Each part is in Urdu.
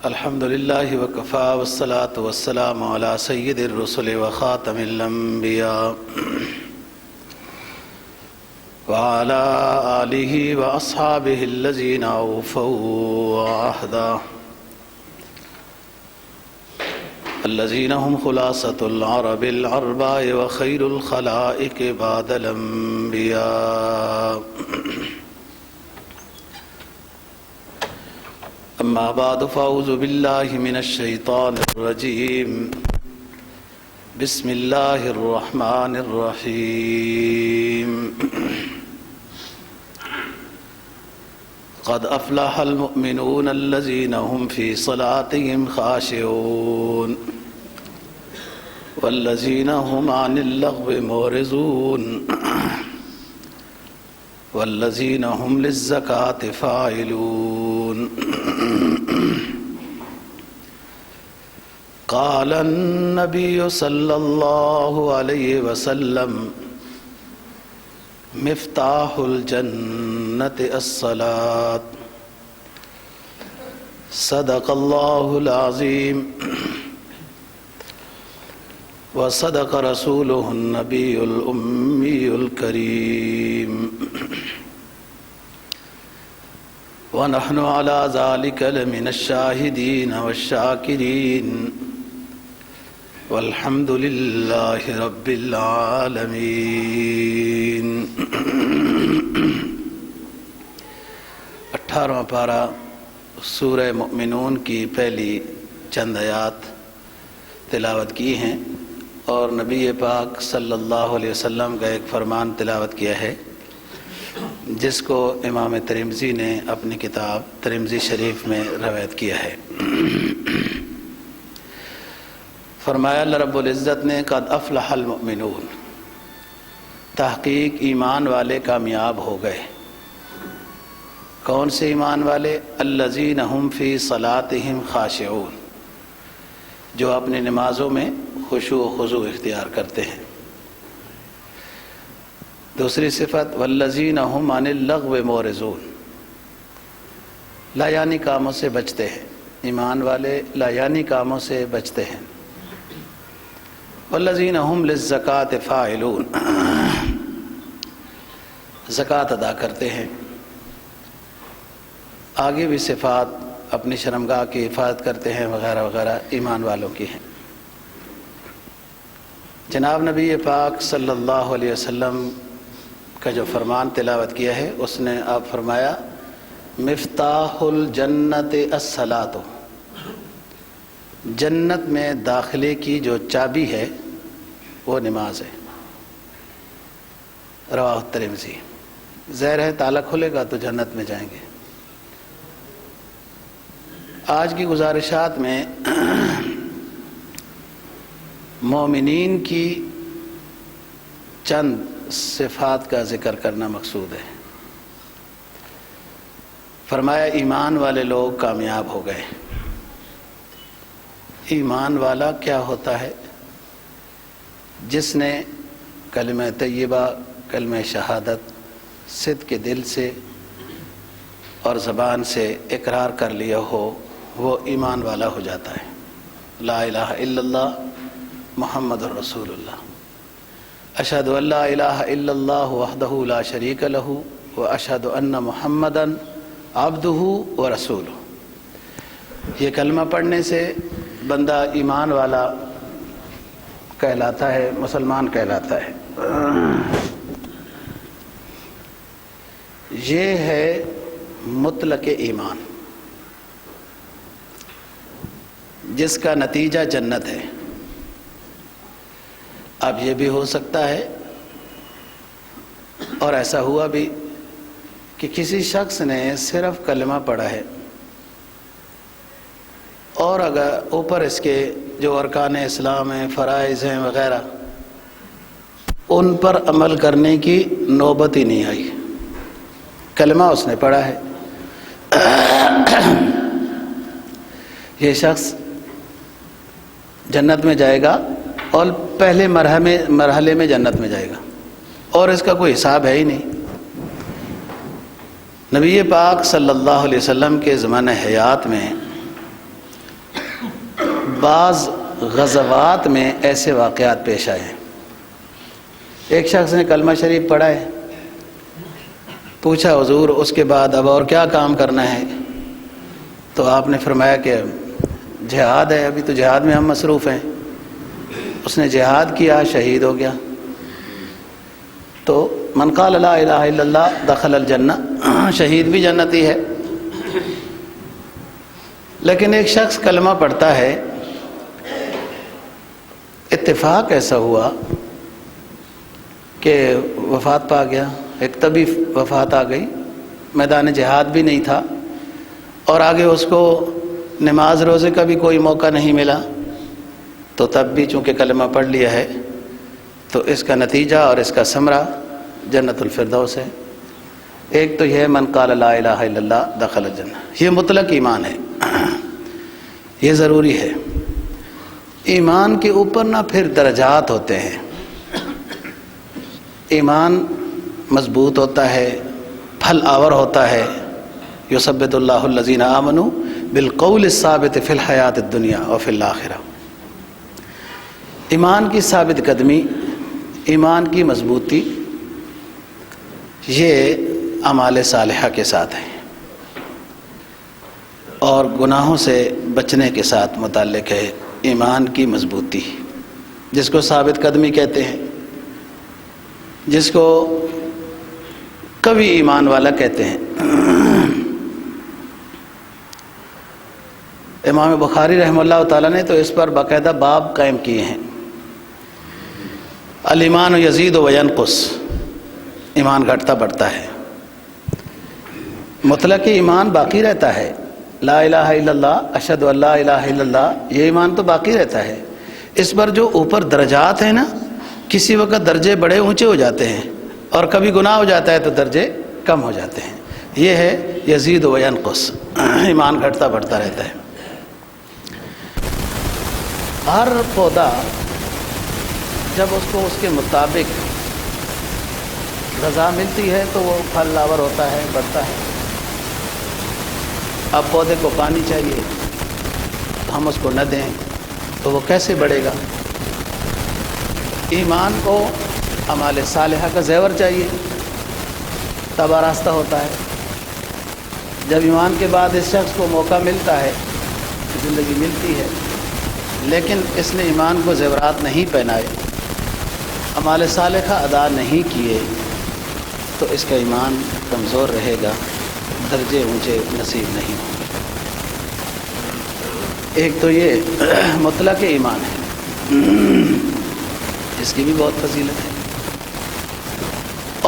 الحمد لله وكفى والصلاة والسلام على سيد الرسل وخاتم الأنبياء وعلى آله وأصحابه الذين أوفوا عهدا الذين هم خلاصة العرب العرباء وخير الخلائق بعد الأنبياء أما بعد فأعوذ بالله من الشيطان الرجيم بسم الله الرحمن الرحيم قد أفلح المؤمنون الذين هم في صلاتهم خاشعون والذين هم عن اللغو معرضون والذين هم للزكاة فاعلون قال النبي صلى الله عليه وسلم مفتاح الجنة الصلاة صدق الله العظيم وصدق رسوله النبي الأمي الكريم ونحن على ذلك لمن الشاهدين والشاكرين والحمد لله رب العالمين 18واں پارہ سورہ مؤمنون کی پہلی چند آیات تلاوت کی ہیں اور نبی پاک صلی اللہ علیہ وسلم کا ایک فرمان تلاوت کیا ہے جس کو امام ترمذی نے اپنی کتاب ترمذی شریف میں روایت کیا ہے۔ فرمایا اللہ رب العزت نے قد افلح المؤمنون، تحقیق ایمان والے کامیاب ہو گئے۔ کون سے ایمان والے؟ الذین هم فی صلاتهم خاشعون، جو اپنی نمازوں میں خشوع و خضوع اختیار کرتے ہیں۔ دوسری صفت والذین هم عن اللغو معرضون، لایانی کاموں سے بچتے ہیں۔ ایمان والے لایانی کاموں سے بچتے ہیں۔ والذین هم للزکاة فاعلون، زکوٰۃ ادا کرتے ہیں۔ آگے بھی صفات اپنی شرمگاہ کی حفاظت کرتے ہیں وغیرہ وغیرہ ایمان والوں کی ہیں۔ جناب نبی پاک صلی اللہ علیہ وسلم کا جو فرمان تلاوت کیا ہے اس نے آپ فرمایا مفتاح الجنت الصلاۃ، جنت میں داخلے کی جو چابی ہے وہ نماز ہے۔ رواہ ترمذی۔ ظاہر ہے تالا کھلے گا تو جنت میں جائیں گے۔ آج کی گزارشات میں مومنین کی چند صفات کا ذکر کرنا مقصود ہے۔ فرمایا ایمان والے لوگ کامیاب ہو گئے۔ ایمان والا کیا ہوتا ہے؟ جس نے کلمہ طیبہ، کلمہ شہادت صدق کے دل سے اور زبان سے اقرار کر لیا ہو وہ ایمان والا ہو جاتا ہے۔ لا الہ الا اللہ محمد الرسول اللہ، اشہد ان لا الہ الا اللہ وحدہ لا شریک لہ واشہد ان محمدا عبدہ ورسولہ۔ یہ کلمہ پڑھنے سے بندہ ایمان والا کہلاتا ہے، مسلمان کہلاتا ہے۔ یہ ہے مطلق ایمان جس کا نتیجہ جنت ہے۔ اب یہ بھی ہو سکتا ہے اور ایسا ہوا بھی کہ کسی شخص نے صرف کلمہ پڑھا ہے اور اگر اوپر اس کے جو ارکان اسلام ہیں، فرائض ہیں وغیرہ، ان پر عمل کرنے کی نوبت ہی نہیں آئی، کلمہ اس نے پڑھا ہے، یہ شخص جنت میں جائے گا اور پہلے مرحلے میں جنت میں جائے گا اور اس کا کوئی حساب ہے ہی نہیں۔ نبی پاک صلی اللہ علیہ وسلم کے زمانہ حیات میں بعض غزوات میں ایسے واقعات پیش آئے. ایک شخص نے کلمہ شریف پڑھا ہے. پوچھا حضور اس کے بعد اب اور کیا کام کرنا ہے؟ تو آپ نے فرمایا کہ جہاد ہے، ابھی تو جہاد میں ہم مصروف ہیں. اس نے جہاد کیا، شہید ہو گیا. تو من قال لا الہ الا اللہ دخل الجنہ، شہید بھی جنتی ہے. لیکن ایک شخص کلمہ پڑھتا ہے، اتفاق ایسا ہوا کہ وفات پا گیا. ایک طبی وفات آ گئی، میدان جہاد بھی نہیں تھا، اور آگے اس کو نماز روزے کا بھی کوئی موقع نہیں ملا. تو تب بھی چونکہ کلمہ پڑھ لیا ہے تو اس کا نتیجہ اور اس کا ثمرہ جنت الفردوس ہے. ایک تو یہ من قال لا الہ الا اللہ دخل الجنہ، یہ مطلق ایمان ہے، یہ ضروری ہے. ایمان کے اوپر نہ پھر درجات ہوتے ہیں. ایمان مضبوط ہوتا ہے، پھل آور ہوتا ہے. یثبت اللہ الذین آمنوا بالقول الثابت فی الحیات الدنیا وفی الآخرہ. ایمان کی ثابت قدمی، ایمان کی مضبوطی، یہ اعمال صالحہ کے ساتھ ہے اور گناہوں سے بچنے کے ساتھ متعلق ہے. ایمان کی مضبوطی جس کو ثابت قدمی کہتے ہیں، جس کو قوی ایمان والا کہتے ہیں. امام بخاری رحمہ اللہ تعالیٰ نے تو اس پر باقاعدہ باب قائم کیے ہیں. الایمان یزید و ینقص، ایمان گھٹتا بڑھتا ہے. مطلق ایمان باقی رہتا ہے، لا الہ الا اللہ، اشہد ان لا الہ الا اللہ، یہ ایمان تو باقی رہتا ہے. اس پر جو اوپر درجات ہیں نا، کسی وقت درجے بڑے اونچے ہو جاتے ہیں اور کبھی گناہ ہو جاتا ہے تو درجے کم ہو جاتے ہیں. یہ ہے یزید و ینقص، ایمان گھٹتا بڑھتا رہتا ہے. ہر پودا جب اس کو اس کے مطابق غذا ملتی ہے تو وہ پھل لاور ہوتا ہے، بڑھتا ہے. اب پودے کو پانی چاہیے، ہم اس کو نہ دیں تو وہ کیسے بڑھے گا؟ ایمان کو اعمال صالحہ کا زیور چاہیے تب آراستہ ہوتا ہے. جب ایمان کے بعد اس شخص کو موقع ملتا ہے، زندگی ملتی ہے، لیکن اس نے ایمان کو زیورات نہیں پہنائے، اعمال صالحہ ادا نہیں کیے، تو اس کا ایمان کمزور رہے گا، درجے اونچے نصیب نہیں ہوں گے. ایک تو یہ مطلق ایمان ہے، اس کی بھی بہت فضیلت ہے.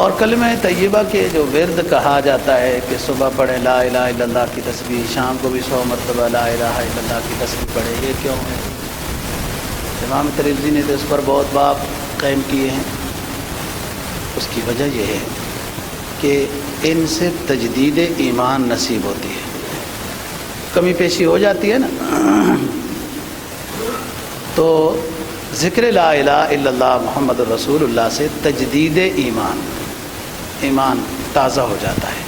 اور کلمہ طیبہ کے جو ورد کہا جاتا ہے کہ صبح پڑھیں لا الہ الا اللہ کی تسبیح، شام کو بھی 100 مرتبہ لا الہ الا اللہ کی تسبیح پڑھیں، یہ کیوں ہے؟ امام ترمذی نے تو اس پر بہت باب قائم کیے ہیں. اس کی وجہ یہ ہے کہ ان سے تجدید ایمان نصیب ہوتی ہے. کمی پیشی ہو جاتی ہے نا، تو ذکر لا الہ الا اللہ محمد رسول اللہ سے تجدید ایمان تازہ ہو جاتا ہے.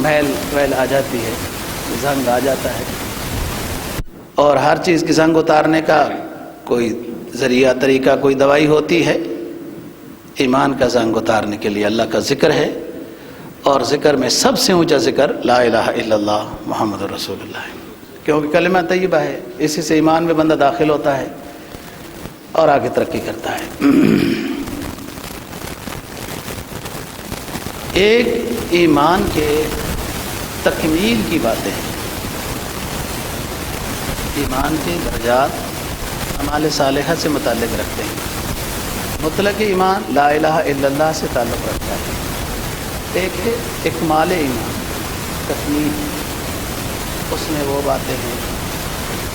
میل آ جاتی ہے، زنگ آ جاتا ہے، اور ہر چیز کی زنگ اتارنے کا کوئی ذریعہ طریقہ، کوئی دوائی ہوتی ہے. ایمان کا زنگ اتارنے کے لیے اللہ کا ذکر ہے، اور ذکر میں سب سے اونچا ذکر لا الہ الا اللہ محمد رسول اللہ ہے، کیونکہ کلمہ طیبہ ہے، اسی سے ایمان میں بندہ داخل ہوتا ہے اور آگے ترقی کرتا ہے. ایک ایمان کے تکمیل کی باتیں ہیں. ایمان کے درجات اعمال صالحہ سے متعلق رکھتے ہیں. مطلق ایمان لا الہ الا اللہ سے تعلق رکھتا ہے. ایک ہے اکمال ایمان، تکمیل. اس میں وہ باتیں ہیں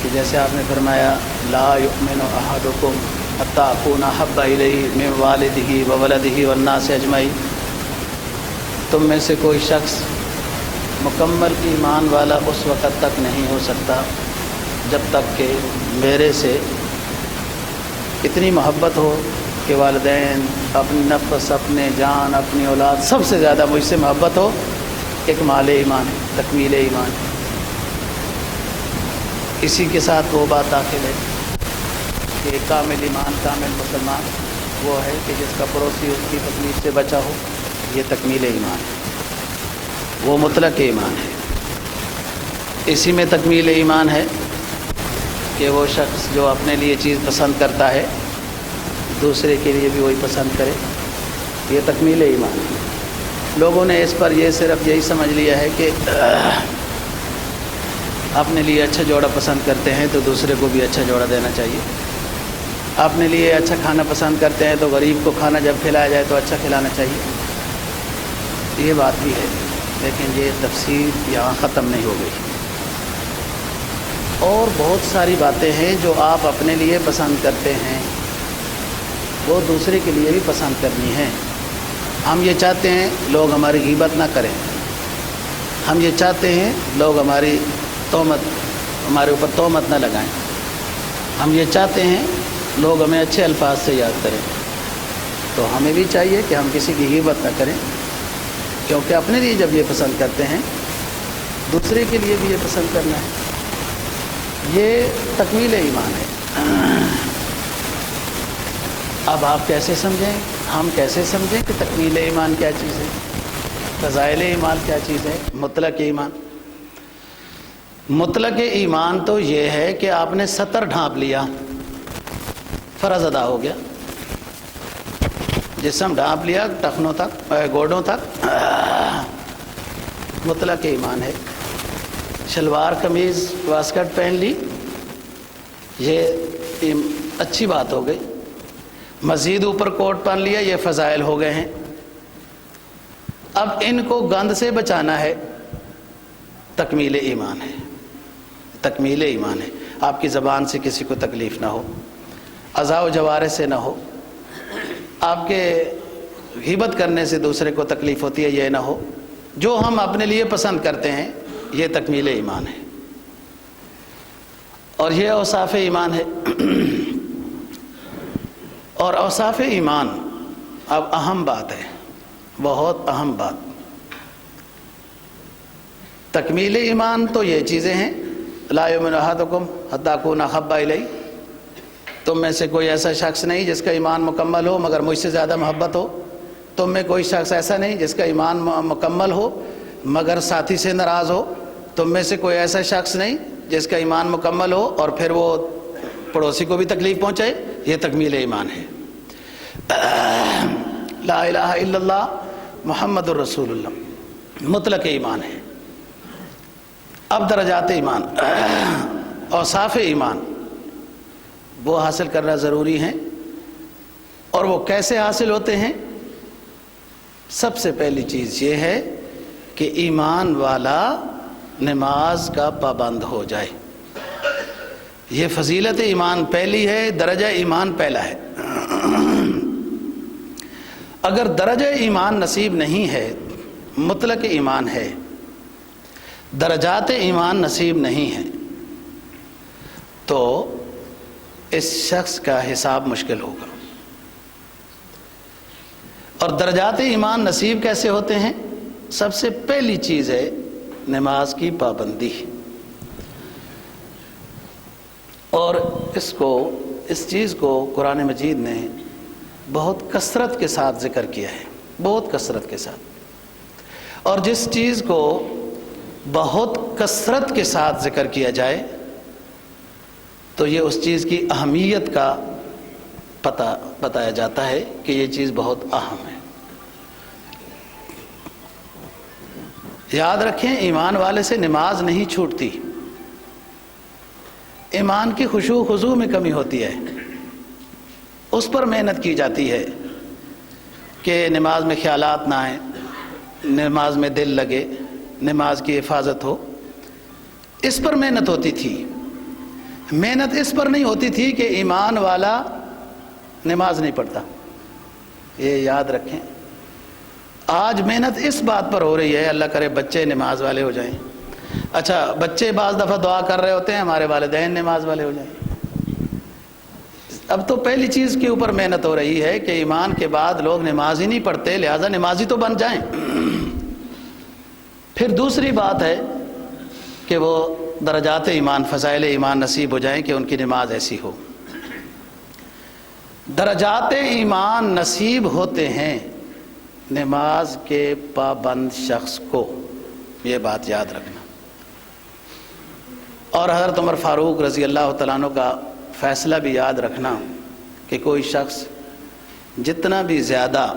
کہ جیسے آپ نے فرمایا لا یؤمن احدکم حتی اکون احب الیہ من والدہ وولدہ والناس اجمعین. تم میں سے کوئی شخص مکمل ایمان والا اس وقت تک نہیں ہو سکتا جب تک کہ میرے سے اتنی محبت ہو کہ والدین، اپنی نفس، اپنے جان، اپنی اولاد، سب سے زیادہ مجھ سے محبت ہو، اکمال ایمان ہے، تکمیل ایمان ہے۔ اسی کے ساتھ وہ بات داخل ہے کہ کامل ایمان، کامل مسلمان وہ ہے کہ جس کا پڑوسی اس کی تکلیف سے بچا ہو، یہ تکمیل ایمان ہے، وہ مطلق ایمان ہے۔ اسی میں تکمیل ایمان ہے کہ وہ شخص جو اپنے لیے چیز پسند کرتا ہے دوسرے کے لیے بھی وہی پسند کرے، یہ تکمیل ایمان ہے۔ لوگوں نے اس پر یہ صرف یہی سمجھ لیا ہے کہ اپنے لیے اچھا جوڑا پسند کرتے ہیں تو دوسرے کو بھی اچھا جوڑا دینا چاہیے، اپنے لیے اچھا کھانا پسند کرتے ہیں تو غریب کو کھانا جب کھلایا جائے تو اچھا کھلانا چاہیے، یہ بات بھی ہے، لیکن یہ تفصیل یہاں ختم نہیں ہو گئی۔ اور بہت ساری باتیں ہیں جو آپ اپنے لیے پسند کرتے ہیں وہ دوسرے کے لیے بھی پسند کرنی ہے۔ ہم یہ چاہتے ہیں لوگ ہماری غیبت نہ کریں، ہم یہ چاہتے ہیں لوگ ہماری ہمارے اوپر تہمت نہ لگائیں، ہم یہ چاہتے ہیں لوگ ہمیں اچھے الفاظ سے یاد کریں، تو ہمیں بھی چاہیے کہ ہم کسی کی غیبت نہ کریں، کیونکہ اپنے لیے جب یہ پسند کرتے ہیں دوسرے کے لیے بھی یہ پسند کرنا ہے، یہ تکمیل ایمان ہے۔ اب آپ کیسے سمجھیں، ہم کیسے سمجھیں کہ تکمیل ایمان کیا چیز ہے، فضائل ایمان کیا چیز ہے؟ مطلق ایمان، مطلق ایمان تو یہ ہے کہ آپ نے سطر ڈھانپ لیا، فرض ادا ہو گیا، جسم ڈھانپ لیا ٹخنوں تک، گوڈوں تک، مطلق ایمان ہے۔ شلوار قمیض واسکٹ پہن لی، یہ اچھی بات ہو گئی، مزید اوپر کوٹ پہن لیا، یہ فضائل ہو گئے ہیں۔ اب ان کو گند سے بچانا ہے، تکمیل ایمان ہے، تکمیل ایمان ہے۔ آپ کی زبان سے کسی کو تکلیف نہ ہو، اعضاء و جوارح سے نہ ہو، آپ کے غیبت کرنے سے دوسرے کو تکلیف ہوتی ہے یہ نہ ہو، جو ہم اپنے لیے پسند کرتے ہیں یہ تکمیل ایمان ہے، اور یہ اوصاف ایمان ہے۔ اور اوصاف ایمان اب اہم بات ہے، بہت اہم بات۔ تکمیل ایمان تو یہ چیزیں ہیں، لا یؤمن احدکم حتی اکون احب الیہ، تم میں سے کوئی ایسا شخص نہیں جس کا ایمان مکمل ہو مگر مجھ سے زیادہ محبت ہو، تم میں کوئی شخص ایسا نہیں جس کا ایمان مکمل ہو مگر ساتھی سے ناراض ہو، تم میں سے کوئی ایسا شخص نہیں جس کا ایمان مکمل ہو اور پھر وہ پڑوسی کو بھی تکلیف پہنچائے، یہ تکمیل ایمان ہے۔ لا الہ الا اللہ محمد الرسول اللہ مطلق ایمان ہے۔ اب درجات ایمان، اوصاف ایمان وہ حاصل کرنا ضروری ہیں، اور وہ کیسے حاصل ہوتے ہیں؟ سب سے پہلی چیز یہ ہے کہ ایمان والا نماز کا پابند ہو جائے، یہ فضیلت ایمان پہلی ہے، درجہ ایمان پہلا ہے۔ اگر درجہ ایمان نصیب نہیں ہے، مطلق ایمان ہے، درجات ایمان نصیب نہیں ہے، تو اس شخص کا حساب مشکل ہوگا۔ اور درجات ایمان نصیب کیسے ہوتے ہیں؟ سب سے پہلی چیز ہے نماز کی پابندی، اور اس چیز کو قرآن مجید نے بہت کثرت کے ساتھ ذکر کیا ہے، بہت کثرت کے ساتھ۔ اور جس چیز کو بہت کثرت کے ساتھ ذکر کیا جائے تو یہ اس چیز کی اہمیت کا پتہ بتایا جاتا ہے کہ یہ چیز بہت اہم ہے۔ یاد رکھیں، ایمان والے سے نماز نہیں چھوٹتی، ایمان کی خشوع خضوع میں کمی ہوتی ہے، اس پر محنت کی جاتی ہے کہ نماز میں خیالات نہ آئیں، نماز میں دل لگے، نماز کی حفاظت ہو، اس پر محنت ہوتی تھی۔ محنت اس پر نہیں ہوتی تھی کہ ایمان والا نماز نہیں پڑھتا، یہ یاد رکھیں۔ آج محنت اس بات پر ہو رہی ہے اللہ کرے بچے نماز والے ہو جائیں۔ اچھا، بچے بعض دفعہ دعا کر رہے ہوتے ہیں ہمارے والدین نماز والے ہو جائیں۔ اب تو پہلی چیز کے اوپر محنت ہو رہی ہے کہ ایمان کے بعد لوگ نماز ہی نہیں پڑھتے، لہذا نمازی تو بن جائیں۔ پھر دوسری بات ہے کہ وہ درجات ایمان، فضائل ایمان نصیب ہو جائیں کہ ان کی نماز ایسی ہو۔ درجات ایمان نصیب ہوتے ہیں نماز کے پابند شخص کو، یہ بات یاد رکھنا۔ اور حضرت عمر فاروق رضی اللہ تعالیٰ عنہ کا فیصلہ بھی یاد رکھنا کہ کوئی شخص جتنا بھی زیادہ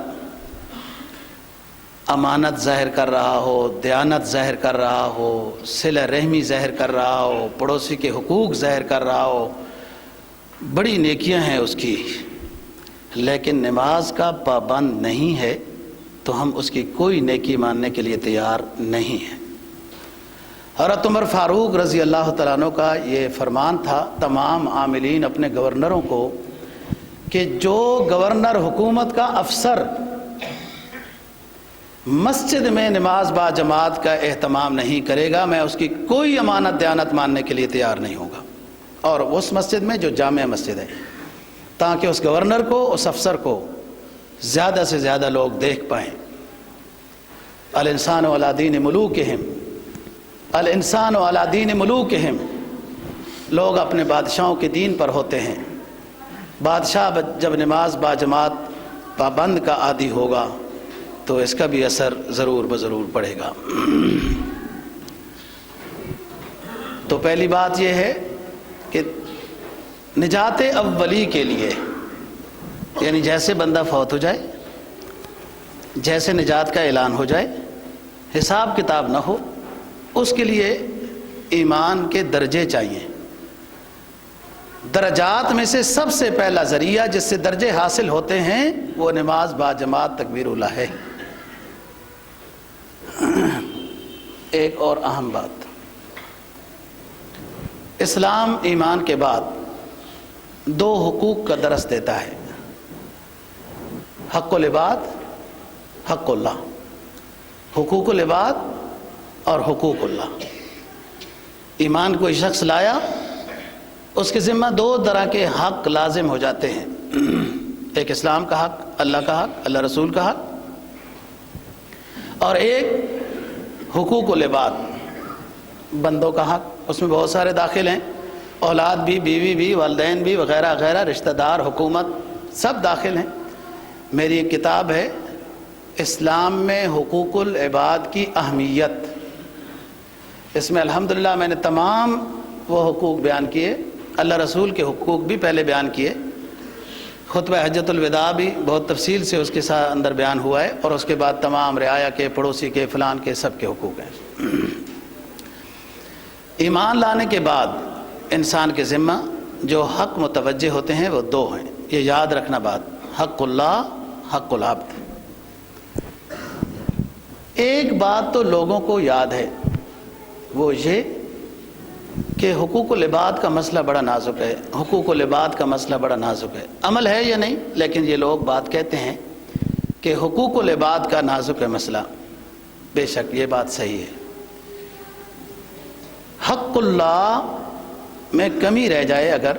امانت ظاہر کر رہا ہو، دیانت ظاہر کر رہا ہو، صلہ رحمی ظاہر کر رہا ہو، پڑوسی کے حقوق ظاہر کر رہا ہو، بڑی نیکیاں ہیں اس کی، لیکن نماز کا پابند نہیں ہے تو ہم اس کی کوئی نیکی ماننے کے لیے تیار نہیں ہیں۔ حضرت عمر فاروق رضی اللہ تعالیٰ عنہ کا یہ فرمان تھا تمام عاملین اپنے گورنروں کو کہ جو گورنر حکومت کا افسر مسجد میں نماز با جماعت کا اہتمام نہیں کرے گا، میں اس کی کوئی امانت دیانت ماننے کے لیے تیار نہیں ہوگا، اور اس مسجد میں جو جامع مسجد ہے، تاکہ اس گورنر کو، اس افسر کو زیادہ سے زیادہ لوگ دیکھ پائیں۔ الانسان علی دین ملوکہم، الانسان علی دین ملوکہم، لوگ اپنے بادشاہوں کے دین پر ہوتے ہیں۔ بادشاہ جب نماز با جماعت پابند کا عادی ہوگا تو اس کا بھی اثر ضرور بضرور پڑے گا۔ تو پہلی بات یہ ہے کہ نجات اولی کے لیے، یعنی جیسے بندہ فوت ہو جائے، جیسے نجات کا اعلان ہو جائے، حساب کتاب نہ ہو، اس کے لیے ایمان کے درجے چاہیے۔ درجات میں سے سب سے پہلا ذریعہ جس سے درجے حاصل ہوتے ہیں وہ نماز با جماعت تکبیر الاولہ ہے۔ ایک اور اہم بات، اسلام ایمان کے بعد دو حقوق کا درس دیتا ہے، حق العباد، حق اللہ، حقوق العباد اور حقوق اللہ۔ ایمان کوئی شخص لایا، اس کے ذمہ دو طرح کے حق لازم ہو جاتے ہیں، ایک اسلام کا حق، اللہ کا حق، اللہ رسول کا حق، اور ایک حقوق العباد، بندوں کا حق۔ اس میں بہت سارے داخل ہیں، اولاد بھی، بیوی بھی، والدین بھی، وغیرہ وغیرہ، رشتہ دار، حکومت، سب داخل ہیں۔ میری ایک کتاب ہے اسلام میں حقوق العباد کی اہمیت، اس میں الحمدللہ میں نے تمام وہ حقوق بیان کیے، اللہ رسول کے حقوق بھی پہلے بیان کیے، خطبہ حجۃ الوداع بھی بہت تفصیل سے اس کے ساتھ اندر بیان ہوا ہے، اور اس کے بعد تمام رعایا کے، پڑوسی کے، فلان کے، سب کے حقوق ہیں۔ ایمان لانے کے بعد انسان کے ذمہ جو حق متوجہ ہوتے ہیں وہ دو ہیں، یہ یاد رکھنا بات، حق اللہ، حق العبد۔ ایک بات تو لوگوں کو یاد ہے، وہ یہ کہ حقوق العباد کا مسئلہ بڑا نازک ہے، حقوق العباد کا مسئلہ بڑا نازک ہے، عمل ہے یا نہیں، لیکن یہ لوگ بات کہتے ہیں کہ حقوق العباد کا نازک ہے مسئلہ۔ بے شک یہ بات صحیح ہے، حق اللہ میں کمی رہ جائے، اگر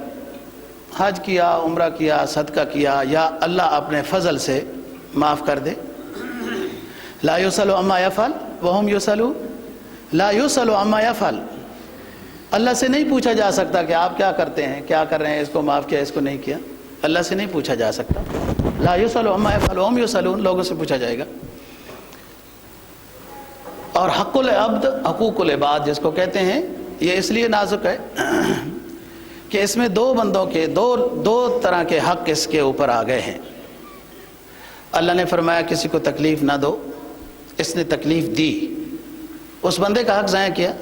حج کیا، عمرہ کیا، صدقہ کیا، یا اللہ اپنے فضل سے معاف کر دے، لا یسأل عما یفعل وہم یسألون، لا یسأل عما یفعل، اللہ سے نہیں پوچھا جا سکتا کہ آپ کیا کرتے ہیں، کیا کر رہے ہیں، اس کو معاف کیا، اس کو نہیں کیا، اللہ سے نہیں پوچھا جا سکتا۔ لا یسأل عما یفعل وہم یسألون، لوگوں سے پوچھا جائے گا۔ اور حق العبد، حقوق العباد جس کو کہتے ہیں، یہ اس لیے نازک ہے کہ اس میں دو بندوں کے دو طرح کے حق اس کے اوپر آ گئے ہیں۔ اللہ نے فرمایا کسی کو تکلیف نہ دو، اس نے تکلیف دی، اس بندے کا حق ضائع کیا،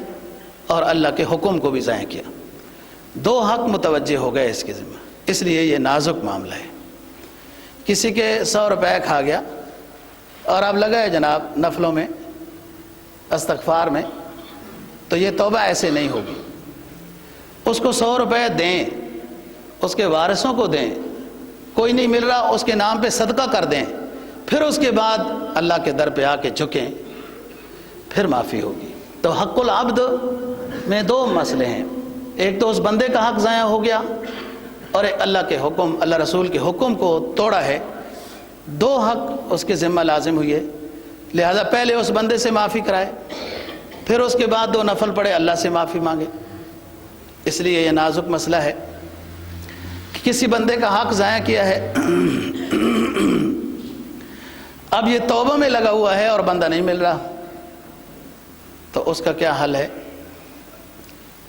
اور اللہ کے حکم کو بھی ضائع کیا، دو حق متوجہ ہو گئے اس کے ذمہ، اس لیے یہ نازک معاملہ ہے۔ کسی کے 100 روپے کھا گیا اور اب لگا ہے جناب نفلوں میں، استغفار میں، تو یہ توبہ ایسے نہیں ہوگی۔ اس کو 100 روپے دیں، اس کے وارثوں کو دیں، کوئی نہیں مل رہا اس کے نام پہ صدقہ کر دیں، پھر اس کے بعد اللہ کے در پہ آ کے جھکیں، پھر معافی ہوگی۔ تو حق العبد میں دو مسئلے ہیں، ایک تو اس بندے کا حق ضائع ہو گیا، اور ایک اللہ کے حکم، اللہ رسول کے حکم کو توڑا ہے، دو حق اس کے ذمہ لازم ہوئی ہے، لہذا پہلے اس بندے سے معافی کرائے، پھر اس کے بعد 2 نفل پڑھے، اللہ سے معافی مانگے۔ اس لیے یہ نازک مسئلہ ہے کہ کسی بندے کا حق ضائع کیا ہے، اب یہ توبہ میں لگا ہوا ہے اور بندہ نہیں مل رہا، تو اس کا کیا حل ہے؟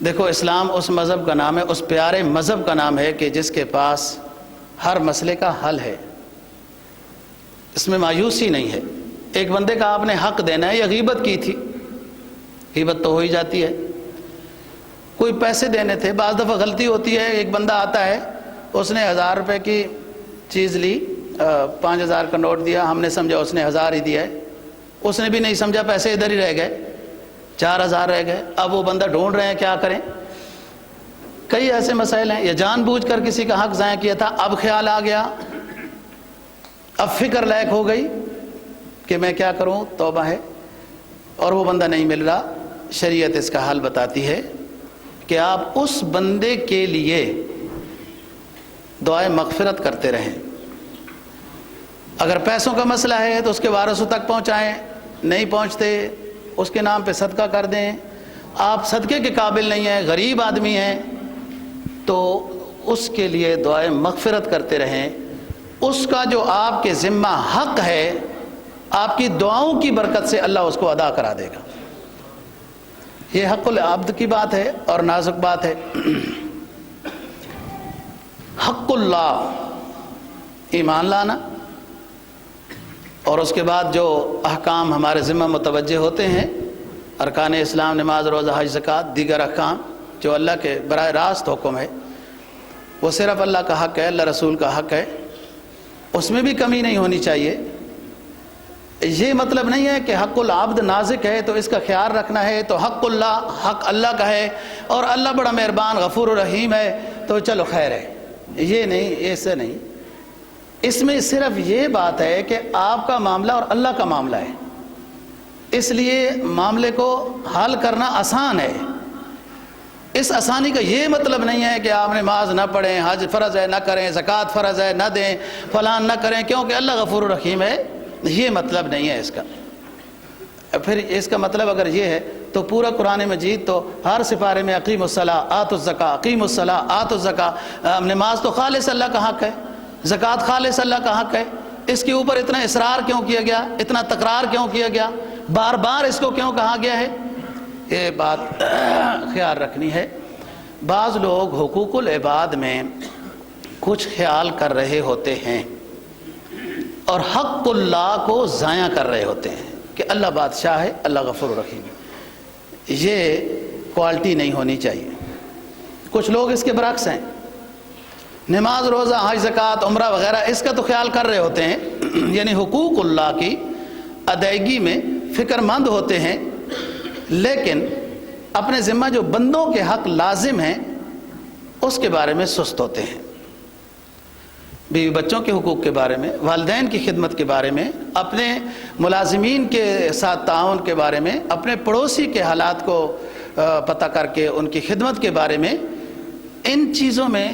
دیکھو، اسلام اس مذہب کا نام ہے، اس پیارے مذہب کا نام ہے کہ جس کے پاس ہر مسئلے کا حل ہے، اس میں مایوسی نہیں ہے۔ ایک بندے کا آپ نے حق دینا ہے، یا غیبت کی تھی، غیبت تو ہو ہی جاتی ہے، کوئی پیسے دینے تھے، بعض دفعہ غلطی ہوتی ہے، ایک بندہ آتا ہے، اس نے 1000 روپے کی چیز لی، 5000 کا نوٹ دیا، ہم نے سمجھا اس نے 1000 ہی دیا ہے، اس نے بھی نہیں سمجھا، پیسے ادھر ہی رہ گئے، 4000 رہ گئے۔ اب وہ بندہ ڈھونڈ رہے ہیں کیا کریں، کئی ایسے مسائل ہیں، یا جان بوجھ کر کسی کا حق ضائع کیا تھا، اب خیال آ گیا، اب فکر لائق ہو گئی کہ میں کیا کروں، توبہ ہے، اور وہ بندہ نہیں مل رہا۔ شریعت اس کا حل بتاتی ہے کہ آپ اس بندے کے لیے دعائے مغفرت کرتے رہیں۔ اگر پیسوں کا مسئلہ ہے تو اس کے وارثوں تک پہنچائیں، نہیں پہنچتے اس کے نام پہ صدقہ کر دیں۔ آپ صدقے کے قابل نہیں ہیں، غریب آدمی ہیں، تو اس کے لیے دعائے مغفرت کرتے رہیں۔ اس کا جو آپ کے ذمہ حق ہے، آپ کی دعاؤں کی برکت سے اللہ اس کو ادا کرا دے گا۔ یہ حق العبد کی بات ہے اور نازک بات ہے۔ حق اللہ، ایمان لانا، اور اس کے بعد جو احکام ہمارے ذمہ متوجہ ہوتے ہیں، ارکان اسلام، نماز، روزہ، حج، زکوٰۃ، دیگر احکام جو اللہ کے براہ راست حکم ہے، وہ صرف اللہ کا حق ہے، اللہ رسول کا حق ہے، اس میں بھی کمی نہیں ہونی چاہیے۔ یہ مطلب نہیں ہے کہ حق العبد نازک ہے تو اس کا خیال رکھنا ہے، تو حق اللہ، حق اللہ کا ہے اور اللہ بڑا مہربان غفور الرحیم ہے تو چلو خیر ہے، یہ نہیں، ایسے نہیں۔ اس میں صرف یہ بات ہے کہ آپ کا معاملہ اور اللہ کا معاملہ ہے، اس لیے معاملے کو حل کرنا آسان ہے۔ اس آسانی کا یہ مطلب نہیں ہے کہ آپ نماز نہ پڑھیں، حج فرض ہے نہ کریں، زکوٰۃ فرض ہے نہ دیں، فلان نہ کریں کیونکہ اللہ غفور الرحیم ہے، یہ مطلب نہیں ہے اس کا۔ پھر اس کا مطلب اگر یہ ہے تو پورا قرآن مجید تو ہر سپارے میں اقیم الصلاۃ آتوا الزکاۃ، اقیم الصلاۃ آتوا الزکاۃ، نماز تو خالص اللہ کا حق ہے، زکوٰۃ خالص اللہ کا حق ہے، اس کے اوپر اتنا اصرار کیوں کیا گیا، اتنا تکرار کیوں کیا گیا، بار بار اس کو کیوں کہا گیا ہے، یہ بات خیال رکھنی ہے۔ بعض لوگ حقوق العباد میں کچھ خیال کر رہے ہوتے ہیں اور حق اللہ کو ضائع کر رہے ہوتے ہیں کہ اللہ بادشاہ ہے، اللہ غفور الرحیم ہے۔ یہ کوالٹی نہیں ہونی چاہیے۔ کچھ لوگ اس کے برعکس ہیں، نماز، روزہ، حج، زکوٰۃ، عمرہ وغیرہ اس کا تو خیال کر رہے ہوتے ہیں، یعنی حقوق اللہ کی ادائیگی میں فکر مند ہوتے ہیں، لیکن اپنے ذمہ جو بندوں کے حق لازم ہیں اس کے بارے میں سست ہوتے ہیں۔ بیوی بچوں کے حقوق کے بارے میں، والدین کی خدمت کے بارے میں، اپنے ملازمین کے ساتھ تعاون کے بارے میں، اپنے پڑوسی کے حالات کو پتہ کر کے ان کی خدمت کے بارے میں، ان چیزوں میں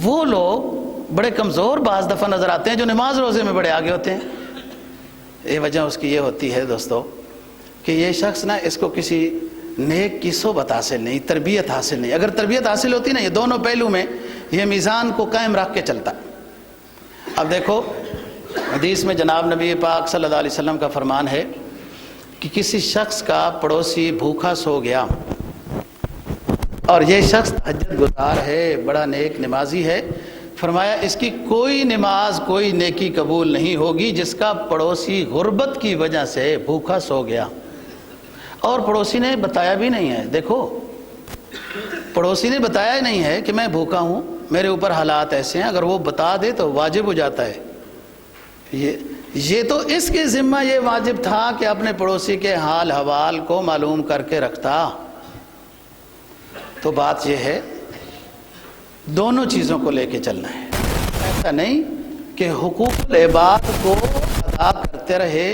وہ لوگ بڑے کمزور بعض دفعہ نظر آتے ہیں جو نماز روزے میں بڑے آگے ہوتے ہیں۔ یہ وجہ اس کی یہ ہوتی ہے دوستو کہ یہ شخص نا، اس کو کسی نیک کی صحبت حاصل نہیں، تربیت حاصل نہیں۔ اگر تربیت حاصل ہوتی نا، یہ دونوں پہلو میں یہ میزان کو قائم رکھ کے چلتا۔ اب دیکھو، حدیث میں جناب نبی پاک صلی اللہ علیہ وسلم کا فرمان ہے کہ کسی شخص کا پڑوسی بھوکا سو گیا اور یہ شخص تہجد گزار ہے، بڑا نیک نمازی ہے، فرمایا اس کی کوئی نماز، کوئی نیکی قبول نہیں ہوگی جس کا پڑوسی غربت کی وجہ سے بھوکا سو گیا اور پڑوسی نے بتایا بھی نہیں ہے۔ دیکھو، پڑوسی نے بتایا ہی نہیں ہے کہ میں بھوکا ہوں، میرے اوپر حالات ایسے ہیں، اگر وہ بتا دے تو واجب ہو جاتا ہے۔ یہ تو اس کے ذمہ یہ واجب تھا کہ اپنے پڑوسی کے حال حوال کو معلوم کر کے رکھتا۔ تو بات یہ ہے، دونوں چیزوں کو لے کے چلنا ہے، ایسا نہیں کہ حقوق العباد کو ادا کرتے رہے،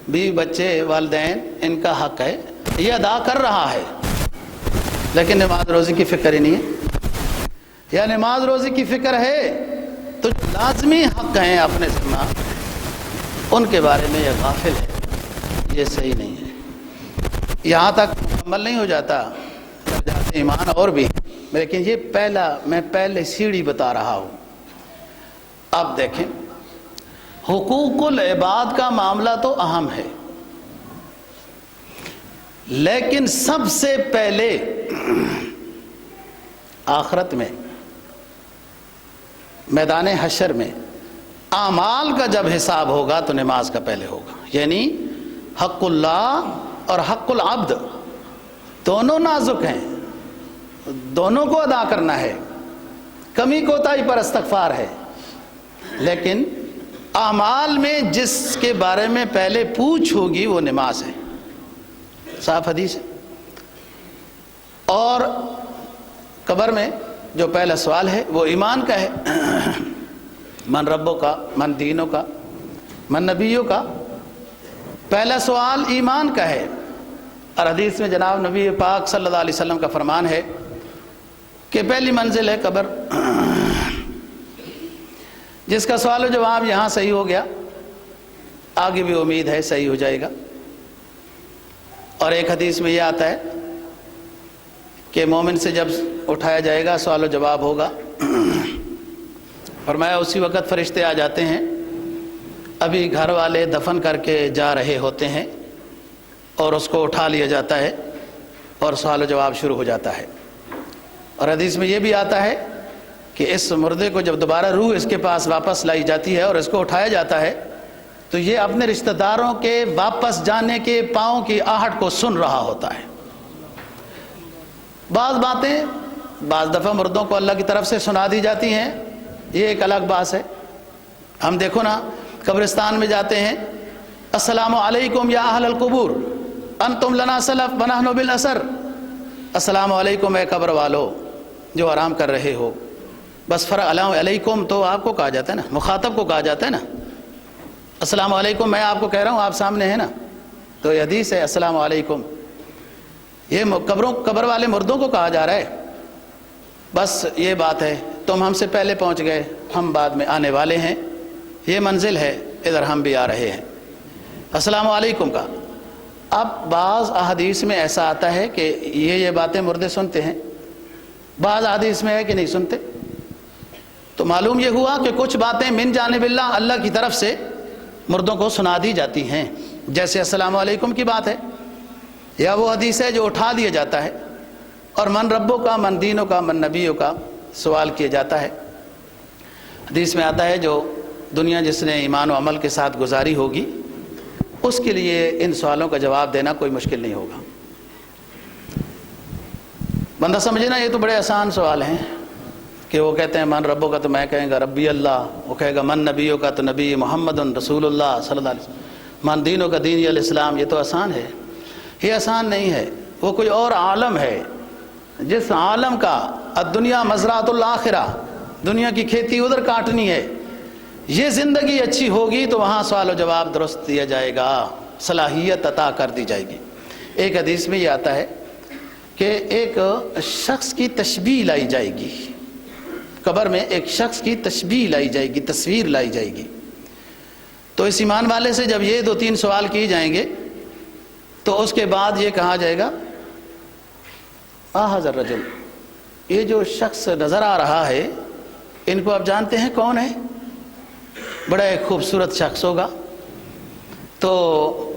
بیوی بچے، والدین، ان کا حق ہے، یہ ادا کر رہا ہے لیکن نماز روزی کی فکر ہی نہیں ہے، یا نماز روزی کی فکر ہے تو لازمی حق ہیں اپنے ذمہ ان کے بارے میں یہ غافل ہے، یہ صحیح نہیں ہے۔ یہاں تک مکمل نہیں ہو جاتا درجات ایمان اور بھی، لیکن یہ میں پہلے سیڑھی بتا رہا ہوں۔ اب دیکھیں، حقوق العباد کا معاملہ تو اہم ہے، لیکن سب سے پہلے آخرت میں میدان حشر میں اعمال کا جب حساب ہوگا تو نماز کا پہلے ہوگا، یعنی حق اللہ اور حق العبد دونوں نازک ہیں، دونوں کو ادا کرنا ہے، کمی کوتاہی پر استغفار ہے، لیکن اعمال میں جس کے بارے میں پہلے پوچھ ہوگی وہ نماز ہے، صاف حدیث ہے۔ اور قبر میں جو پہلا سوال ہے وہ ایمان کا ہے، من ربوں کا، من دینوں کا، من نبیوں کا، پہلا سوال ایمان کا ہے۔ اور حدیث میں جناب نبی پاک صلی اللہ علیہ وسلم کا فرمان ہے کہ پہلی منزل ہے قبر، جس کا سوال و جواب یہاں صحیح ہو گیا آگے بھی امید ہے صحیح ہو جائے گا۔ اور ایک حدیث میں یہ آتا ہے کہ مومن سے جب اٹھایا جائے گا سوال و جواب ہوگا، فرمایا اسی وقت فرشتے آ جاتے ہیں، ابھی گھر والے دفن کر کے جا رہے ہوتے ہیں اور اس کو اٹھا لیا جاتا ہے اور سوال و جواب شروع ہو جاتا ہے۔ اور حدیث میں یہ بھی آتا ہے کہ اس مردے کو جب دوبارہ روح اس کے پاس واپس لائی جاتی ہے اور اس کو اٹھایا جاتا ہے تو یہ اپنے رشتہ داروں کے واپس جانے کے پاؤں کی آہٹ کو سن رہا ہوتا ہے۔ بعض باتیں بعض دفعہ مردوں کو اللہ کی طرف سے سنا دی جاتی ہیں، یہ ایک الگ بات ہے۔ ہم دیکھو نا قبرستان میں جاتے ہیں، السلام علیکم یا اہل القبور انتم لنا سلف ونحن بالاثر، السلام علیکم اے قبر والو جو آرام کر رہے ہو۔ بس فرق علیکم تو آپ کو کہا جاتا ہے نا، مخاطب کو کہا جاتا ہے نا، السلام علیکم میں آپ کو کہہ رہا ہوں، آپ سامنے ہیں نا، تو یہ حدیث ہے السلام علیکم، یہ قبر والے مردوں کو کہا جا رہا ہے۔ بس یہ بات ہے، تم ہم سے پہلے پہنچ گئے، ہم بعد میں آنے والے ہیں، یہ منزل ہے، ادھر ہم بھی آ رہے ہیں، السلام علیکم کا۔ اب بعض احادیث میں ایسا آتا ہے کہ یہ باتیں مردے سنتے ہیں، بعض احادیث میں ہے کہ نہیں سنتے، تو معلوم یہ ہوا کہ کچھ باتیں من جانب اللہ کی طرف سے مردوں کو سنا دی جاتی ہیں، جیسے السلام علیکم کی بات ہے، یا وہ حدیث ہے جو اٹھا دیا جاتا ہے اور من ربوں کا، من دینوں کا، من نبیوں کا سوال کیا جاتا ہے۔ حدیث میں آتا ہے جو دنیا جس نے ایمان و عمل کے ساتھ گزاری ہوگی اس کے لیے ان سوالوں کا جواب دینا کوئی مشکل نہیں ہوگا۔ بندہ سمجھے نا، یہ تو بڑے آسان سوال ہیں کہ وہ کہتے ہیں من ربوں کا تو میں کہیں گا ربی اللہ، وہ کہے گا من نبیوں کا تو نبی محمد رسول اللہ صلی اللہ علیہ وسلم، من دینوں کا دین الاسلام، یہ تو آسان ہے۔ یہ آسان نہیں ہے، وہ کوئی اور عالم ہے جس عالم کا الدنیا مزرعۃ الآخرہ، دنیا کی کھیتی ادھر کاٹنی ہے، یہ زندگی اچھی ہوگی تو وہاں سوال و جواب درست دیا جائے گا، صلاحیت عطا کر دی جائے گی۔ ایک حدیث میں یہ آتا ہے کہ ایک شخص کی تشبیہ لائی جائے گی، قبر میں ایک شخص کی تشبیہ لائی جائے گی، تصویر لائی جائے گی، تو اس ایمان والے سے جب یہ 2-3 سوال کیے جائیں گے تو اس کے بعد یہ کہا جائے گا هذا الرجل، یہ جو شخص نظر آ رہا ہے ان کو آپ جانتے ہیں کون ہے؟ بڑا ایک خوبصورت شخص ہوگا۔ تو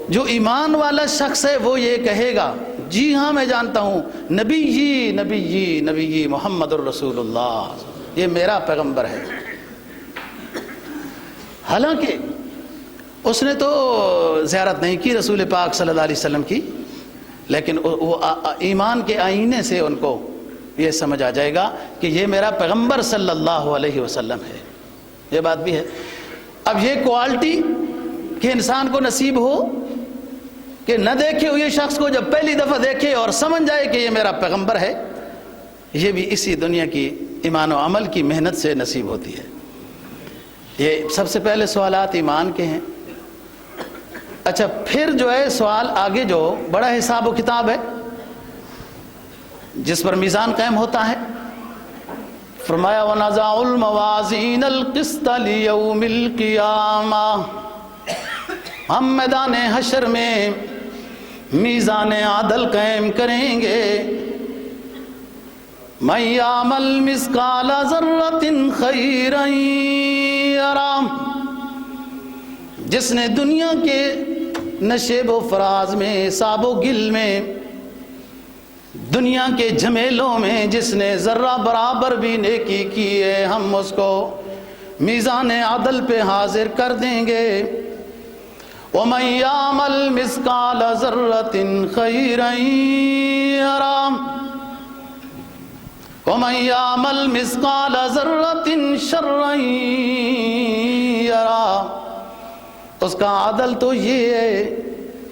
جو ایمان والا شخص ہے وہ یہ کہے گا جی ہاں میں جانتا ہوں، نبی جی محمد الرسول اللہ، یہ میرا پیغمبر ہے۔ حالانکہ اس نے تو زیارت نہیں کی رسول پاک صلی اللہ علیہ وسلم کی، لیکن وہ ایمان کے آئینے سے ان کو یہ سمجھ آ جائے گا کہ یہ میرا پیغمبر صلی اللہ علیہ وسلم ہے۔ یہ بات بھی ہے۔ اب یہ کوالٹی کہ انسان کو نصیب ہو کہ نہ دیکھے ہوئے شخص کو جب پہلی دفعہ دیکھے اور سمجھ جائے کہ یہ میرا پیغمبر ہے، یہ بھی اسی دنیا کی ایمان و عمل کی محنت سے نصیب ہوتی ہے۔ یہ سب سے پہلے سوالات ایمان کے ہیں۔ اچھا، پھر جو ہے سوال آگے جو بڑا حساب و کتاب ہے جس پر میزان قائم ہوتا ہے، فرمایا وَنَزَعُ الْمَوَازِينَ الْقِسْطَ لِيَوْمِ الْقِيَامَةِ، ہم میدان حشر میں میزان عدل قائم کریں گے. مَن يَعْمَلْ مِثْقَالَ ذَرَّةٍ خَيْرًا يَرَهُ، جس نے دنیا کے نشیب و فراز میں، حساب و گل میں، دنیا کے جھمیلوں میں جس نے ذرہ برابر بھی نیکی کی ہے، ہم اس کو میزان عدل پہ حاضر کر دیں گے. وَمَن يَعْمَلْ مِثْقَالَ ذَرَّةٍ خَيْرًا يَرَهُ وَمَن يَعْمَلْ مِثْقَالَ ذَرَّةٍ شَرًّا يَرَهُ. اس کا عدل تو یہ ہے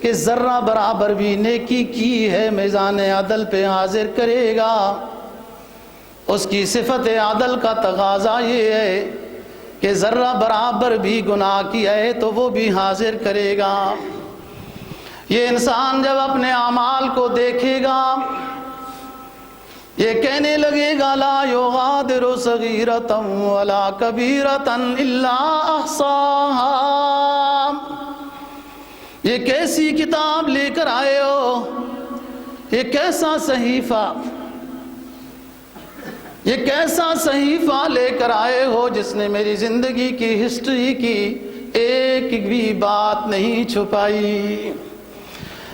کہ ذرہ برابر بھی نیکی کی ہے میزان عدل پہ حاضر کرے گا. اس کی صفت عدل کا تقاضا یہ ہے کہ ذرہ برابر بھی گناہ کیا ہے تو وہ بھی حاضر کرے گا. یہ انسان جب اپنے اعمال کو دیکھے گا یہ کہنے لگے گا لا یغادر صغیرۃ ولا کبیرۃ الا احصاها، یہ کیسی کتاب لے کر آئے ہو، یہ کیسا صحیفہ لے کر آئے ہو جس نے میری زندگی کی ہسٹری کی ایک بھی بات نہیں چھپائی.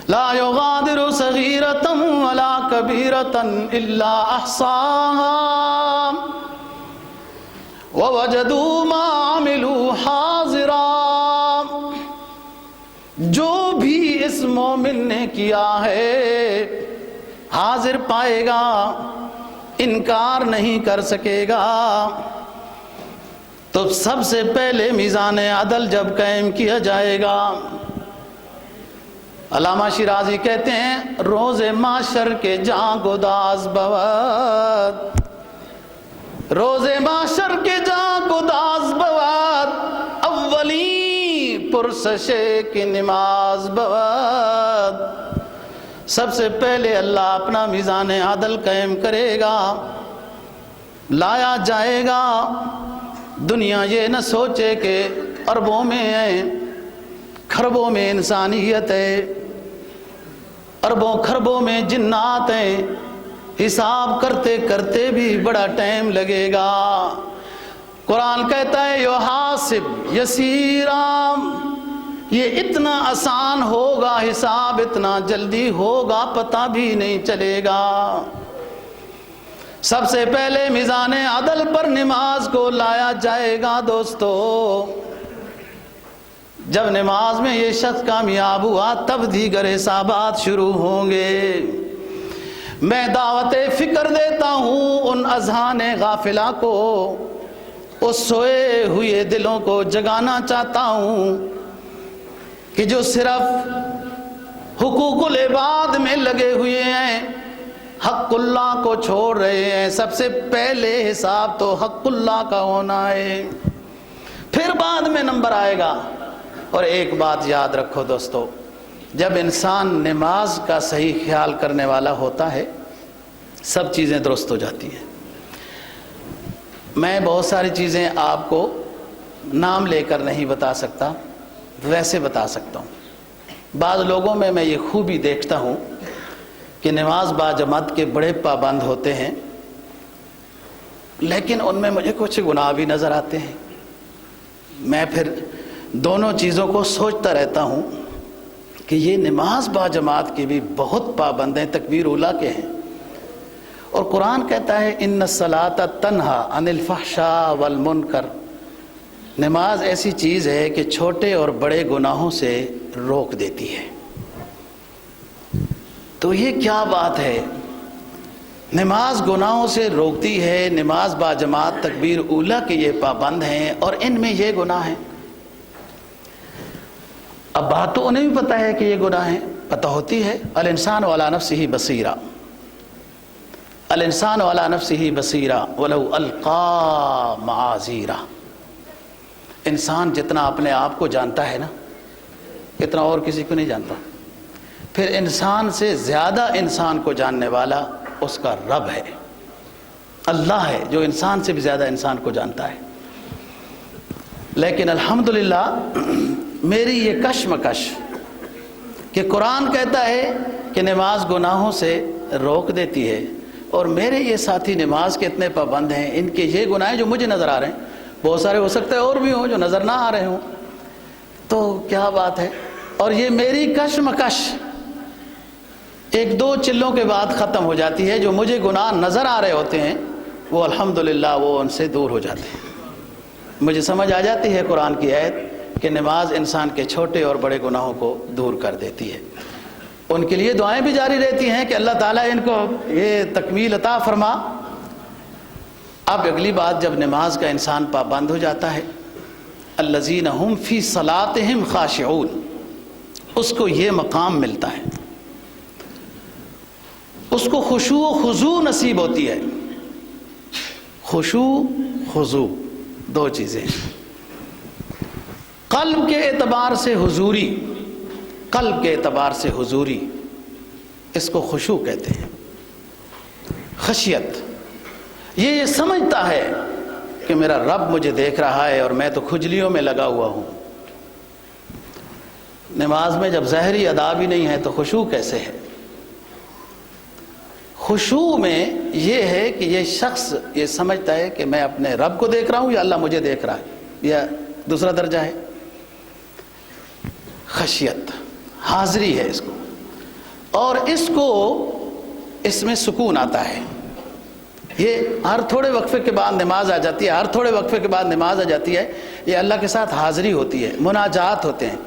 لا یغادر صغیرۃ ولا کبیرۃ الا احصاها ووجدوا ما عملوا حاضرا. جو بھی اس مومن نے کیا ہے حاضر پائے گا، انکار نہیں کر سکے گا. تو سب سے پہلے میزان عدل جب قائم کیا جائے گا، علامہ شیرازی کہتے ہیں روز معاشر کے جاں گداز بود، روز معاشر کے جاں گداز بود، اولی پرسشے کی نماز بود. سب سے پہلے اللہ اپنا میزان عدل قائم کرے گا، لایا جائے گا. دنیا یہ نہ سوچے کہ اربوں میں ہے، کھربوں میں انسانیت ہے، اربوں کھربوں میں جنات ہیں، حساب کرتے کرتے بھی بڑا ٹائم لگے گا. قرآن کہتا ہے یحاسب یسیرا، یہ اتنا آسان ہوگا، حساب اتنا جلدی ہوگا پتہ بھی نہیں چلے گا. سب سے پہلے میزان عدل پر نماز کو لایا جائے گا. دوستو جب نماز میں یہ شخص کامیاب ہوا تب دیگر حسابات شروع ہوں گے. میں دعوت فکر دیتا ہوں ان اذہان غافلہ کو، اس سوئے ہوئے دلوں کو جگانا چاہتا ہوں کہ جو صرف حقوق العباد میں لگے ہوئے ہیں، حق اللہ کو چھوڑ رہے ہیں. سب سے پہلے حساب تو حق اللہ کا ہونا ہے، پھر بعد میں نمبر آئے گا. اور ایک بات یاد رکھو دوستو، جب انسان نماز کا صحیح خیال کرنے والا ہوتا ہے سب چیزیں درست ہو جاتی ہیں. میں بہت ساری چیزیں آپ کو نام لے کر نہیں بتا سکتا، ویسے بتا سکتا ہوں. بعض لوگوں میں یہ خوبی دیکھتا ہوں کہ نماز باجماعت کے بڑے پابند ہوتے ہیں، لیکن ان میں مجھے کچھ گناہ بھی نظر آتے ہیں. میں پھر دونوں چیزوں کو سوچتا رہتا ہوں کہ یہ نماز باجماعت کے بھی بہت پابند ہیں، تکبیر اولیٰ کے ہیں. اور قرآن کہتا ہے ان الصلاۃ تنہا عن الفحشاء والمنکر، نماز ایسی چیز ہے کہ چھوٹے اور بڑے گناہوں سے روک دیتی ہے. تو یہ کیا بات ہے، نماز گناہوں سے روکتی ہے، نماز باجماعت تکبیر اولیٰ کے یہ پابند ہیں اور ان میں یہ گناہ ہیں. اب بات تو انہیں بھی پتہ ہے کہ یہ گناہ ہیں، پتہ ہوتی ہے. الانسان علی نفسہ بصیرہ، الانسان علی نفسہ بصیرہ ولو القی معاذیرہ. انسان جتنا اپنے آپ کو جانتا ہے نا، اتنا اور کسی کو نہیں جانتا. پھر انسان سے زیادہ انسان کو جاننے والا اس کا رب ہے. اللہ ہے جو انسان سے بھی زیادہ انسان کو جانتا ہے. لیکن الحمدللہ میری یہ کشمکش کہ قرآن کہتا ہے کہ نماز گناہوں سے روک دیتی ہے، اور میرے یہ ساتھی نماز کے اتنے پابند ہیں، ان کے یہ گناہ جو مجھے نظر آ رہے ہیں، بہت سارے ہو سکتے ہیں اور بھی ہوں جو نظر نہ آ رہے ہوں، تو کیا بات ہے. اور یہ میری کشمکش ایک دو چلوں کے بعد ختم ہو جاتی ہے. جو مجھے گناہ نظر آ رہے ہوتے ہیں وہ الحمدللہ وہ ان سے دور ہو جاتے ہیں. مجھے سمجھ آ جاتی ہے قرآن کی آیت کہ نماز انسان کے چھوٹے اور بڑے گناہوں کو دور کر دیتی ہے. ان کے لیے دعائیں بھی جاری رہتی ہیں کہ اللہ تعالیٰ ان کو یہ تکمیل عطا فرما. اب اگلی بات، جب نماز کا انسان پابند ہو جاتا ہے، الذین هم فی صلاتہم خاشعون، اس کو یہ مقام ملتا ہے، اس کو خشوع و خضوع نصیب ہوتی ہے. خشوع خضوع دو چیزیں، قلب کے اعتبار سے حضوری، قلب کے اعتبار سے حضوری، اس کو خشوع کہتے ہیں. خشیت، یہ سمجھتا ہے کہ میرا رب مجھے دیکھ رہا ہے اور میں تو کھجلیوں میں لگا ہوا ہوں. نماز میں جب ظاہری ادا بھی نہیں ہے تو خشوع کیسے ہے؟ خشوع میں یہ ہے کہ یہ شخص یہ سمجھتا ہے کہ میں اپنے رب کو دیکھ رہا ہوں یا اللہ مجھے دیکھ رہا ہے، یا دوسرا درجہ ہے. خشیت حاضری ہے اس کو، اور اس میں سکون آتا ہے. یہ ہر تھوڑے وقفے کے بعد نماز آ جاتی ہے، ہر تھوڑے وقفے کے بعد نماز آ جاتی ہے. یہ اللہ کے ساتھ حاضری ہوتی ہے، مناجات ہوتے ہیں.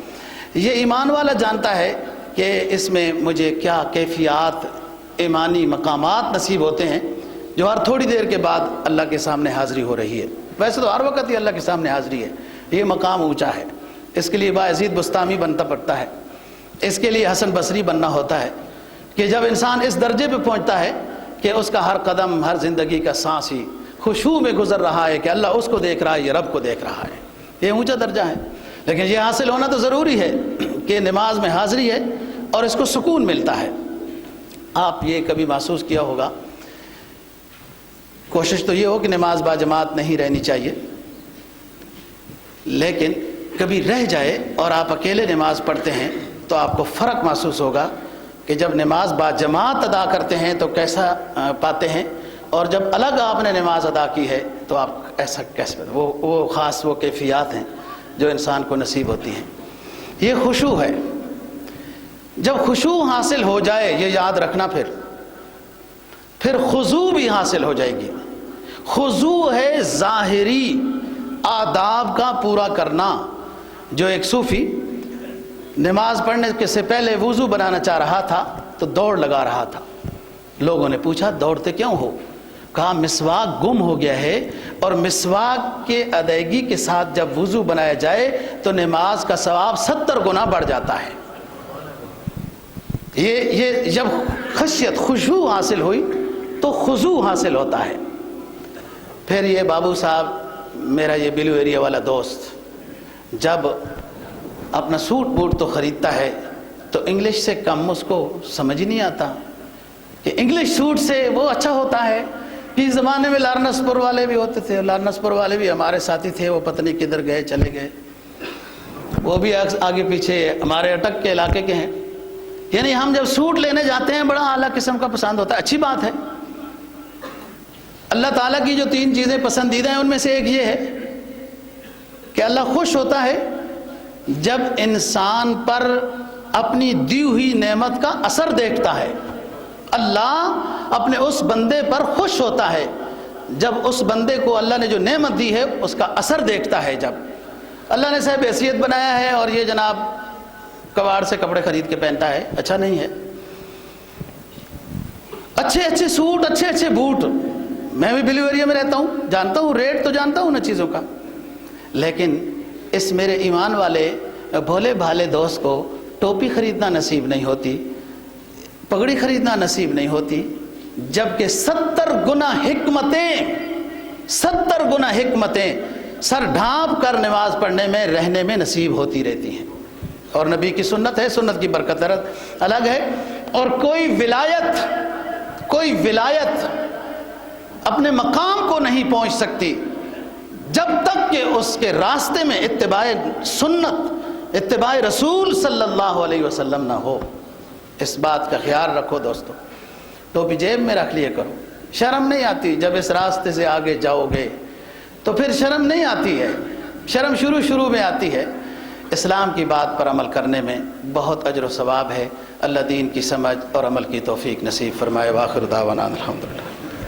یہ ایمان والا جانتا ہے کہ اس میں مجھے کیا کیفیات، ایمانی مقامات نصیب ہوتے ہیں جو ہر تھوڑی دیر کے بعد اللہ کے سامنے حاضری ہو رہی ہے. ویسے تو ہر وقت ہی اللہ کے سامنے حاضری ہے. یہ مقام اونچا ہے، اس کے لیے باعزید بستامی بنتا پڑتا ہے، اس کے لیے حسن بصری بننا ہوتا ہے کہ جب انسان اس درجے پہ پہنچتا ہے کہ اس کا ہر قدم، ہر زندگی کا سانس ہی خشوع میں گزر رہا ہے کہ اللہ اس کو دیکھ رہا ہے، یہ رب کو دیکھ رہا ہے. یہ اونچا درجہ ہے. لیکن یہ حاصل ہونا تو ضروری ہے کہ نماز میں حاضری ہے اور اس کو سکون ملتا ہے. آپ یہ کبھی محسوس کیا ہوگا، کوشش تو یہ ہو کہ نماز با جماعت نہیں رہنی چاہیے، لیکن کبھی رہ جائے اور آپ اکیلے نماز پڑھتے ہیں تو آپ کو فرق محسوس ہوگا کہ جب نماز با جماعت ادا کرتے ہیں تو کیسا پاتے ہیں، اور جب الگ آپ نے نماز ادا کی ہے تو آپ ایسا کیسے پاتے. وہ خاص وہ کیفیات ہیں جو انسان کو نصیب ہوتی ہیں. یہ خشوع ہے. جب خشوع حاصل ہو جائے، یہ یاد رکھنا، پھر خضوع بھی حاصل ہو جائے گی. خضوع ہے ظاہری آداب کا پورا کرنا. جو ایک صوفی نماز پڑھنے کے سے پہلے وضو بنانا چاہ رہا تھا تو دوڑ لگا رہا تھا. لوگوں نے پوچھا دوڑتے کیوں ہو؟ کہا مسواک گم ہو گیا ہے، اور مسواک کے ادائیگی کے ساتھ جب وضو بنایا جائے تو نماز کا ثواب 70 گنا بڑھ جاتا ہے. یہ جب خشیت، خشوع حاصل ہوئی تو خضوع حاصل ہوتا ہے. پھر یہ بابو صاحب، میرا یہ بلو ایریا والا دوست، جب اپنا سوٹ بوٹ تو خریدتا ہے تو انگلش سے کم اس کو سمجھ ہی نہیں آتا کہ انگلش سوٹ سے وہ اچھا ہوتا ہے. اس زمانے میں لارنسپور والے بھی ہوتے تھے، لارنسپور والے بھی ہمارے ساتھی تھے، وہ پتہ نہیں کدھر گئے، چلے گئے. وہ بھی آگے پیچھے ہمارے اٹک کے علاقے کے ہیں. یعنی ہم جب سوٹ لینے جاتے ہیں بڑا اعلیٰ قسم کا پسند ہوتا ہے. اچھی بات ہے. اللہ تعالیٰ کی جو 3 چیزیں پسندیدہ ہیں ان میں سے ایک یہ ہے کہ اللہ خوش ہوتا ہے جب انسان پر اپنی دی ہوئی نعمت کا اثر دیکھتا ہے. اللہ اپنے اس بندے پر خوش ہوتا ہے جب اس بندے کو اللہ نے جو نعمت دی ہے اس کا اثر دیکھتا ہے. جب اللہ نے صاحب حیثیت بنایا ہے اور یہ جناب کباڑ سے کپڑے خرید کے پہنتا ہے، اچھا نہیں ہے. اچھے اچھے سوٹ، اچھے اچھے بوٹ، میں بھی بلیو ایریا میں رہتا ہوں، جانتا ہوں ریٹ تو جانتا ہوں نا چیزوں کا. لیکن اس میرے ایمان والے بھولے بھالے دوست کو ٹوپی خریدنا نصیب نہیں ہوتی، پگڑی خریدنا نصیب نہیں ہوتی، جبکہ 70 گنا حکمتیں سر ڈھانپ کر نماز پڑھنے میں، رہنے میں نصیب ہوتی رہتی ہیں. اور نبی کی سنت ہے، سنت کی برکت الگ ہے. اور کوئی ولایت اپنے مقام کو نہیں پہنچ سکتی جب تک کہ اس کے راستے میں اتباع سنت، اتباع رسول صلی اللہ علیہ وسلم نہ ہو۔ اس بات کا خیال رکھو دوستو۔ ٹوپی جیب میں رکھ لیے کرو، شرم نہیں آتی جب اس راستے سے آگے جاؤ گے تو پھر شرم نہیں آتی ہے، شرم شروع میں آتی ہے۔ اسلام کی بات پر عمل کرنے میں بہت اجر و ثواب ہے۔ اللہ دین کی سمجھ اور عمل کی توفیق نصیب فرمائے۔ وآخر دعوانا الحمدللہ۔